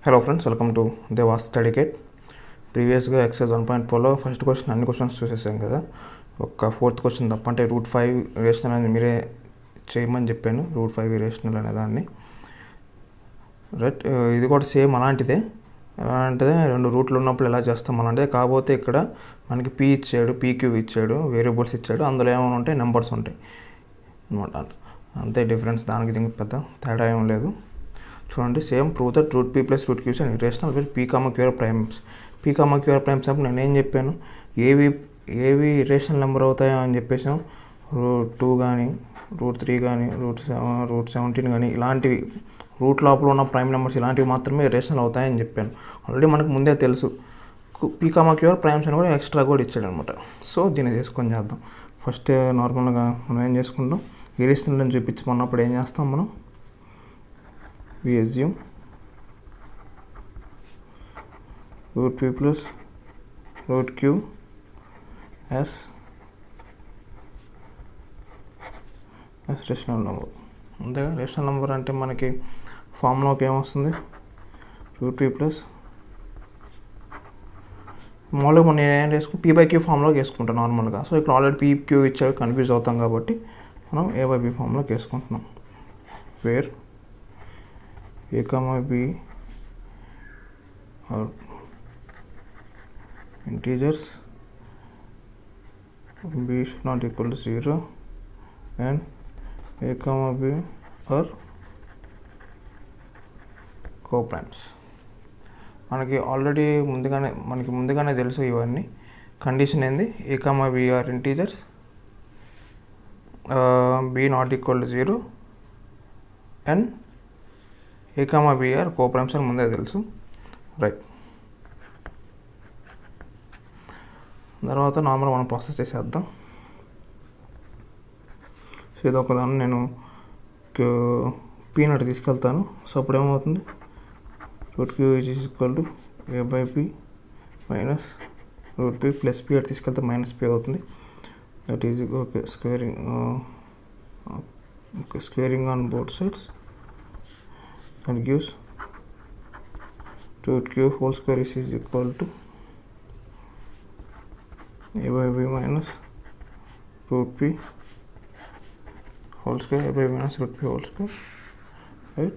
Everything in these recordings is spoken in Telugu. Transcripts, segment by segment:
Hello friends, welcome to devas study kit. ప్రీవియస్గా ఎక్సైజ్ 1.4లో ఫస్ట్ క్వశ్చన్ అన్ని క్వశ్చన్స్ చూసేసాం కదా. ఒక ఫోర్త్ క్వశ్చన్ తప్ప, అంటే √5 రేషనల్ అని మీరే చేయమని చెప్పాను. √5 రేషనల్ అనే దాన్ని రైట్. ఇది కూడా సేమ్ అలాంటిదే. రెండు రూట్లు ఉన్నప్పుడు ఎలా చేస్తాం అలాంటిదే. కాకపోతే ఇక్కడ మనకి పీ ఇచ్చాడు, పీక్యూ ఇచ్చాడు, వేరియబుల్స్ ఇచ్చాడు. అందులో ఏమైనా ఉంటాయి, నెంబర్స్ ఉంటాయి అనమాట. అంతే డిఫరెన్స్, దానికి దీనికి పెద్ద తేడా ఏం లేదు. చూడండి, same prove that √p + √q is an irrational with p, q primes. p, q primes అప్పుడు నేను ఏం చెప్పాను, ఏవి ఇర్రేషనల్ నెంబర్ అవుతాయో అని చెప్పేసాం. √2 కానీ, √3 కానీ, √17 కానీ, ఇలాంటివి రూట్ లోపల ఉన్న ప్రైమ్ నెంబర్స్ ఇలాంటివి మాత్రమే ఇర్రేషనల్ అవుతాయని చెప్పాను. ఆల్రెడీ మనకు ముందే తెలుసు. p, q ప్రైమ్స్ అని కూడా ఎక్స్ట్రా కూడా ఇచ్చాడు అనమాట. సో దీన్ని చేసుకొని చేద్దాం. ఫస్ట్ నార్మల్గా మనం ఏం చేసుకుంటాం, ఇర్రేషనల్ అని చూపించుకున్నప్పుడు ఏం చేస్తాం మనం, we assume √p + √q as rational number. అంతేగా, రేషనల్ నెంబర్ అంటే మనకి ఫార్ములాకి ఏమొస్తుంది, √p + మామూలుగా మనం ఏం వేసుకుని p/q ఫార్ములాకి వేసుకుంటాం నార్మల్గా. సో ఇక్కడ ఆల్రెడీ p/q ఇచ్చాడు, కన్ఫ్యూజ్ అవుతాం కాబట్టి మనం a/b ఫార్ములాకి వేసుకుంటున్నాం. Where a, b are integers, b should not equal to 0 and a, b are coprimes. మనకి ఆల్రెడీ ముందుగానే తెలుసు ఇవన్నీ. కండిషన్ ఏంది, a, b are integers, b not equal to 0 and a, b are coprimes అని ముందే తెలుసు. రైట్, తర్వాత నార్మల్ మనం ప్రాసెస్ చేసేద్దాం. సో ఇది ఒకదాన్ని నేను p నటు తీసుకెళ్తాను. సో అప్పుడు ఏమవుతుంది, √q = a/p minus √p + p అటు తీసుకెళ్తే -p అవుతుంది. That is okay. Squaring on both sides and gives √q whole square is equal to a/b minus √p whole square, a/b minus √p whole square, right?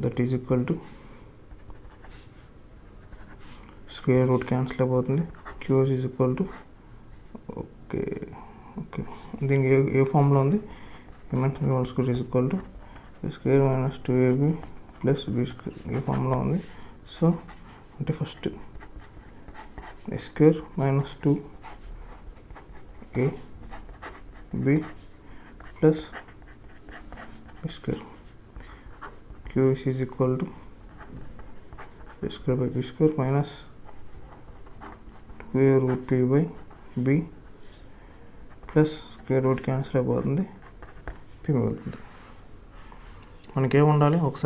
That is equal to square root cancel అయిపోతుంది. q is equal to okay. దీనికి ఏ ఫార్ములా ఉంది, a minus b whole square is equal to square minus 2ab plus b square, ఈ ఫార్ములా ఉంది. సో అంటే first a square minus 2ab plus b square, q is equal to a square by b square minus 2a√p/b plus square root cancel అయిపోతుంది, p మిగులుతుంది. మనకేం ఉండాలి, ఒక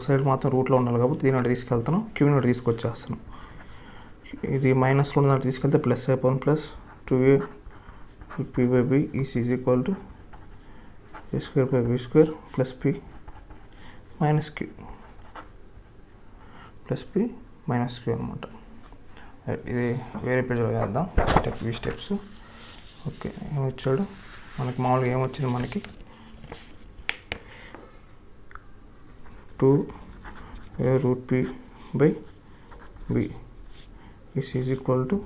సైడ్ మాత్రం రూట్లో ఉండాలి కాబట్టి దీని అటు తీసుకెళ్తాను, క్యూని అటు తీసుకొచ్చేస్తాను. ఇది మైనస్లో ఉన్న దాన్ని తీసుకెళ్తే ప్లస్ అయిపోతుంది, plus 2a√p/b is equal to a square by b square plus p minus q plus p minus q అనమాట. ఇది వేరే పేజ్లో వేద్దాం, స్టెప్స్. ఓకే, ఏమొచ్చాడు మనకి, మామూలుగా ఏమొచ్చింది మనకి, 2a√p/b is equal to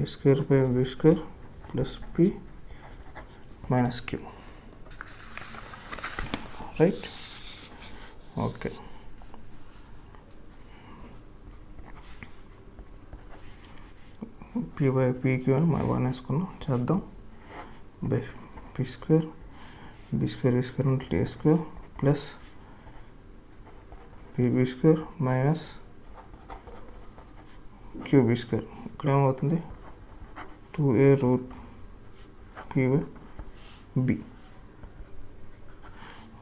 a square by b square plus p minus q, right? Okay, p/pq అని మనం 1 వేసుకున్నాం. చేద్దాం. By p square, b square ఉంటే a square plus pb square minus qb square. ఇక్కడ ఏమవుతుంది, 2a√p/b.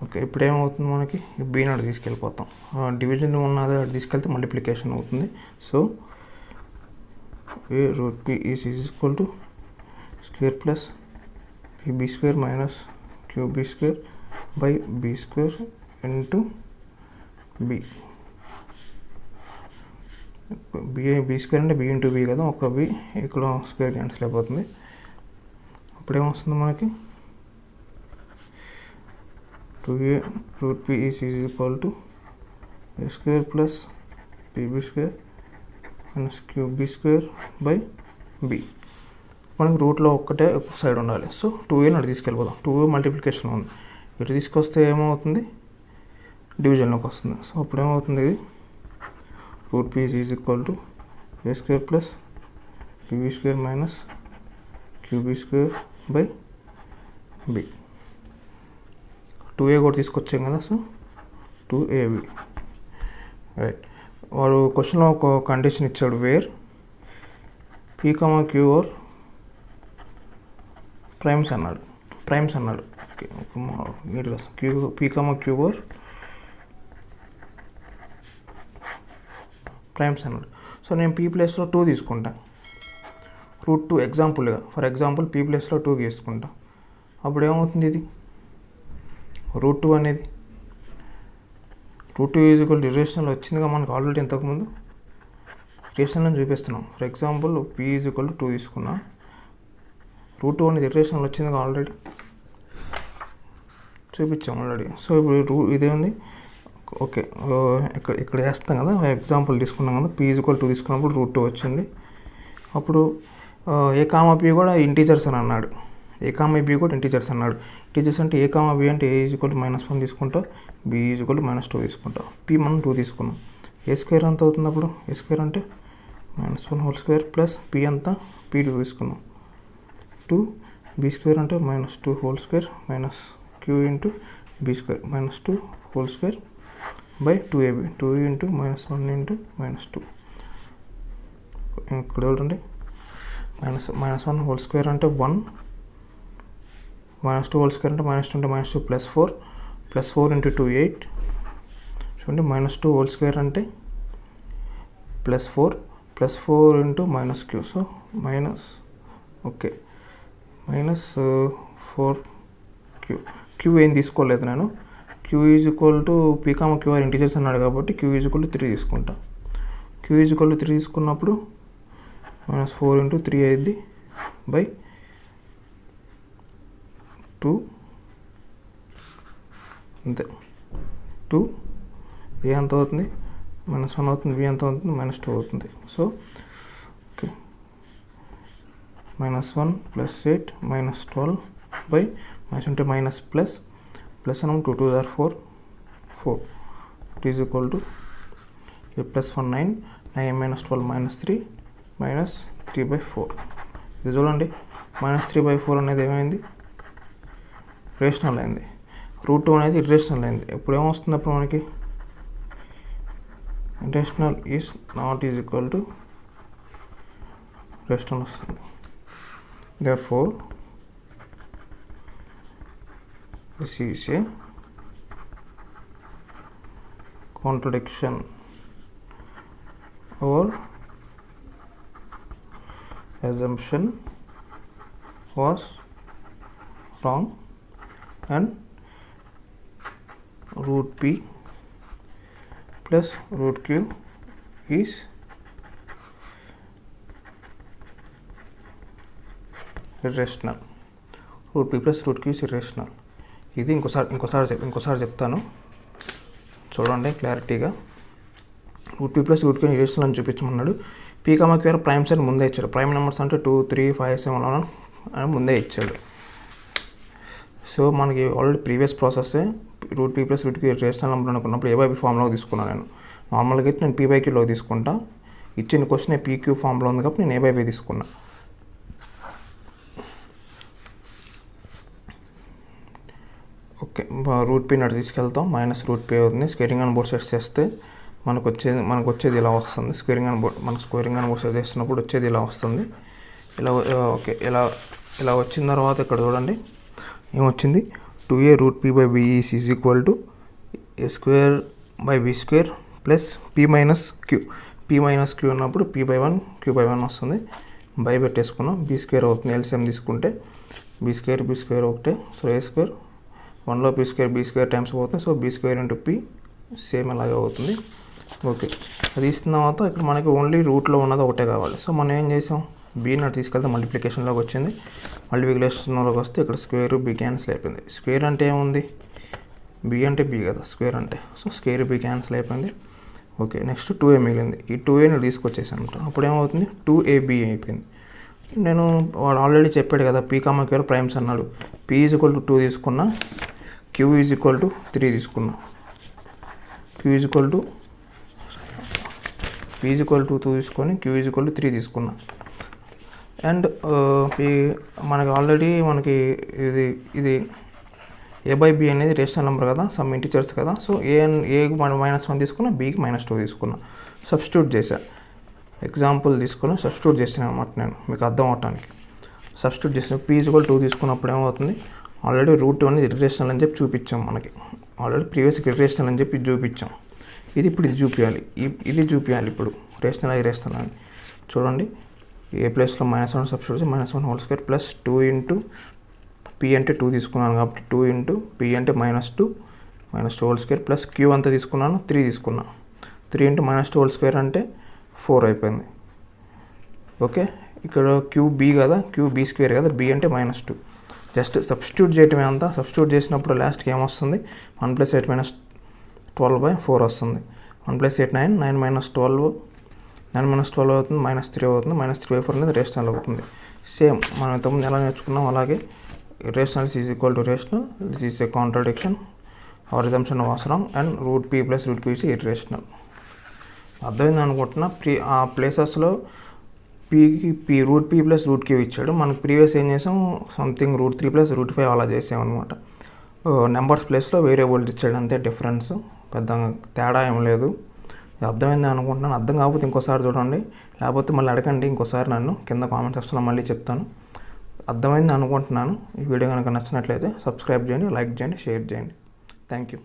ఓకే, ఇప్పుడు ఏమవుతుంది మనకి, b నాడు తీసుకెళ్ళిపోతాం. డివిజన్ ఉన్నది అటు తీసుకెళ్తే మల్టిప్లికేషన్ అవుతుంది. So a√p is equal to square plus pb square minus qb square by b square into b B square అంటే బీ ఇంటూ బీ కదా, ఒక బీ ఇక్కడ స్క్వేర్ క్యాన్సిల్ అయిపోతుంది. అప్పుడేమొస్తుంది మనకి 2a root P is equal to A square plus BB square minus cube B square by B. మనకి రూట్లో ఒక్కటే ఒక సైడ్ ఉండాలి. సో 2a అటు తీసుకెళ్ళిపోదాం. 2a మల్టిప్లికేషన్ ఉంది, ఇటు తీసుకొస్తే ఏమవుతుంది, డివిజన్లోకి వస్తుంది. సో అప్పుడు ఏమవుతుంది, ఇది root P is equal to A square plus BB square minus q b square by b. 2a కూడా తీసుకొచ్చాం కదా, సో 2ab. రైట్. వాడు క్వశ్చన్లో ఒక కండిషన్ ఇచ్చాడు, where P comma queue are primes అన్నాడు. ఓకే, నీట్గా P comma queue are primes అన్నాడు. సో నేను పీ ప్లేస్లో 2 తీసుకుంటా, రూట్ 2 ఎగ్జాంపుల్గా, ఫర్ ఎగ్జాంపుల్ పీ ప్లేస్లో 2 తీసుకుంటా. అప్పుడు ఏమవుతుంది, ఇది రూట్ 2 అనేది root 2 is equal to relational వచ్చిందిగా మనకు ఆల్రెడీ ఇంతకుముందు రిలేషనల్ చూపిస్తున్నాం. For example P is equal to 2 తీసుకున్నా, రూట్ 2 అనేది రిలేషనల్ వచ్చిందిగా ఆల్రెడీ చూపించాం ఆల్రెడీ. సో ఇప్పుడు ఇదేంది, ఓకే ఇక్కడ వేస్తాం కదా, ఎగ్జాంపుల్ తీసుకున్నాం కదా, పీ ఈజ్ ఈక్వల్ 2 తీసుకున్నప్పుడు రూట్ 2 వచ్చింది. అప్పుడు ఏ కామా బి కూడా ఇంటీజర్స్ అని అన్నాడు, ఏ కామా బి కూడా ఇంటీజర్స్ అన్నాడు. ఇంటీజర్స్ అంటే ఏ కామా బి అంటే ఏ ఈజ్ ఈక్వల్ టు -1 తీసుకుంటా, బి ఈజ్ ఈక్వల్ టు -2 తీసుకుంటా. పీ మనం 2 తీసుకున్నాం. ఏ స్క్వేర్ ఎంత అవుతుంది అప్పుడు, ఏ స్క్వేర్ అంటే -1 హోల్ స్క్వేర్ ప్లస్ పీ అంతా పీ 2 తీసుకున్నాం. 2 బీ స్క్వేర్ అంటే -2 whole square minus Q into B square -2 whole square by 2ab, 2 into -1 into -2. ఇక్కడ చూడండి, -1 హోల్ స్క్వేర్ అంటే 1, -2 హోల్ స్క్వేర్ అంటే -2 అంటే -2 ప్లస్ 4 ఇంటూ 2 8. చూడండి, -2 హోల్ స్క్వేర్ అంటే +4 into -q. So okay -4 Q ఏం తీసుకోలేదు నేను. Q is equal to P comma queue are integers అన్నాడు కాబట్టి క్యూ ఈజ్ ఈక్వల్ టు 3 తీసుకుంటా. క్యూ ఈజ్ ఈక్వల్ టు 3 తీసుకున్నప్పుడు -4 ఇంటూ 3 అయింది బై 2. అంతే, 2 ఏ ఎంత అవుతుంది, -1 అవుతుంది, బి ఎంత అవుతుంది, -2 అవుతుంది. సో ఓకే, -1 + 8 -12 బై మైనస్ ఉంటే మైనస్ ప్లస్ అన్నాం 2 2 or 4 it is equal to A plus 1 9 -12 -3 ఇది చూడండి, -3/4 అనేది ఏమైంది, రేషనల్ అయింది. రూట్ 2 అనేది ఇర్రేషనల్ అయింది. ఇప్పుడు ఏమొస్తుంది అప్పుడు మనకి, rational is not is equal to rational వస్తుంది. therefore this is a contradiction. Our assumption was wrong and root p plus root q is irrational. Root p plus root q is irrational. ఇది ఇంకోసారి చెప్తాను చూడండి క్లారిటీగా. Root p plus root q irrational అని చూపించమన్నాడు. P comma queue are primes అని ముందే ఇచ్చాడు. ప్రైమ్ నెంబర్స్ అంటే 2 3 5 7 అని ముందే ఇచ్చాడు. సో మనకి ఆల్రెడీ ప్రీవియస్ ప్రాసెస్సే root p plus root q irrational number అనుకున్నప్పుడు ఏ బై బి ఫామ్లో తీసుకున్నాను నేను. నార్మల్గా అయితే నేను పీ బై క్యూలో తీసుకుంటా. ఇచ్చిన క్వశ్చన్ పీక్యూ ఫామ్లో ఉంది కాబట్టి నేను ఏ బై బి తీసుకున్నా. ఓకే, రూట్ పీ అటు తీసుకెళ్తాం, -రూట్ పీ అవుతుంది. స్క్వేరింగ్ ఆన్ బోర్డ్ సైడ్స్ చేస్తే మనకు వచ్చేది ఇలా వస్తుంది. స్క్వేరింగ్ ఆన్ బోర్డ్ సైడ్స్ చేస్తున్నప్పుడు వచ్చేది ఇలా వస్తుంది. ఓకే, ఇలా వచ్చిన తర్వాత ఇక్కడ చూడండి ఏమొచ్చింది, 2a root p by b is equal to A square by b square plus p minus q ఉన్నప్పుడు p/1 q/1 వస్తుంది. బై పెట్టేసుకున్నాం, బీ స్క్వేర్ అవుతుంది. ఎల్సిఎం తీసుకుంటే బీ స్క్వేర్ ఒకటే. సో ఏ స్క్వేర్ 1లో బీ స్క్వేర్ టైమ్స్ పోతుంది. So b square into p same అలాగే అవుతుంది. ఓకే, అది ఇస్తున్న తర్వాత ఇక్కడ మనకి ఓన్లీ రూట్లో ఉన్నది ఒకటే కావాలి. సో మనం ఏం చేసాం, బీని అటు తీసుకెళ్తే మల్టిప్లికేషన్లోకి వచ్చింది, మల్టిప్లికేషన్లోకి వస్తే ఇక్కడ స్క్వేర్ బీ క్యాన్సిల్ అయిపోయింది. స్క్వేర్ అంటే ఏముంది, బీ అంటే బీ కదా స్క్వేర్ అంటే, సో స్క్వేర్ బీ క్యాన్సిల్ అయిపోయింది. ఓకే, నెక్స్ట్ 2a మిగిలింది. ఈ 2aని తీసుకొచ్చేసాను. అప్పుడు ఏమవుతుంది, 2ab అయిపోయింది. నేను వాడు ఆల్రెడీ చెప్పాడు కదా పీ కామా క్యూఆర్ ప్రైమ్స్ అన్నాడు. p ఈజ్ ఈక్వల్ టు 2 తీసుకున్నా, q ఈజ్ ఈక్వల్ టు 3 తీసుకున్నా, p ఈజ్ ఈక్వల్ టు 2 తీసుకొని q ఈజ్ ఈక్వల్ టు 3 తీసుకున్నా. అండ్ మనకి ఆల్రెడీ ఇది a/b అనేది రేషనల్ నెంబర్ కదా, సమ్ ఇంటిజర్స్ కదా. సో ఏకి -1 తీసుకున్నా, bకి -2 తీసుకున్నా. సబ్స్టిట్యూట్ చేశా, ఎగ్జాంపుల్ తీసుకుని సబ్స్టిట్యూట్ చేసాను అనమాట నేను మీకు అర్థం అవటానికి. సబ్స్టిట్యూట్ చేసిన p ఈజ్ ఈక్వల్ 2 తీసుకున్నప్పుడు ఏమవుతుంది, ఆల్రెడీ రూట్ అనేది ఇర్రేషనల్ అని చెప్పి చూపించాం. మనకి ఆల్రెడీ ప్రీవియస్గా ఇర్రేషనల్ అని చెప్పి చూపించాం. ఇది ఇప్పుడు ఇది చూపించాలి, ఇది చూపించాలి ఇప్పుడు రేషనల్ ఇర్రేషనల్ అని. చూడండి, ఏ ప్లేస్లో -1 సబ్స్టిట్యూట్ చేసి -1 whole square plus 2 into p అంటే 2 తీసుకున్నాను కాబట్టి 2 ఇంటూ p అంటే -2 హోల్ స్క్వేర్ ప్లస్ q అంతా తీసుకున్నాను 3 తీసుకున్నా. 3 ఇంటూ -2 హోల్ స్క్వేర్ అంటే 4 అయిపోయింది. ఓకే, ఇక్కడ qb కదా, qb స్క్వేర్ కదా, b అంటే -2. జస్ట్ సబ్స్టిట్యూట్ చేయటమే అంతా. సబ్స్టిట్యూట్ చేసినప్పుడు లాస్ట్కి ఏమొస్తుంది, 1 + 8 - 12/4 వస్తుంది. 1 + 8 9, 9 - 12 అవుతుంది, -3 అవుతుంది. -3/4 అనేది రేషనల్ అవుతుంది. సేమ్ మనం ఇంతకుముందు ఎలా నేర్చుకున్నాం అలాగే rational is equal to rational, this is a contradiction or resumption అవసరం. And √p + √q is irrational. అర్థమైంది అనుకుంటున్నా. ఆ ప్లేసెస్లో p √p + √q ఇచ్చాడు. మనకు ప్రీవియస్ ఏం చేసాం, సంథింగ్ √3 + √5 అలా చేసాం అనమాట. నెంబర్స్ ప్లేస్లో వేరియబుల్ ఇచ్చాడు, అంతే డిఫరెన్స్, పెద్ద తేడా ఏం లేదు. అర్థమైంది అనుకుంటున్నాను. అర్థం కాకపోతే ఇంకోసారి చూడండి, లేకపోతే మళ్ళీ అడగండి ఇంకోసారి నన్ను, కింద కామెంట్ సెక్షన్లో మళ్ళీ చెప్తాను. అర్థమైంది అనుకుంటున్నాను. ఈ వీడియో కనుక నచ్చినట్లయితే సబ్స్క్రైబ్ చేయండి, లైక్ చేయండి, షేర్ చేయండి. Thank you.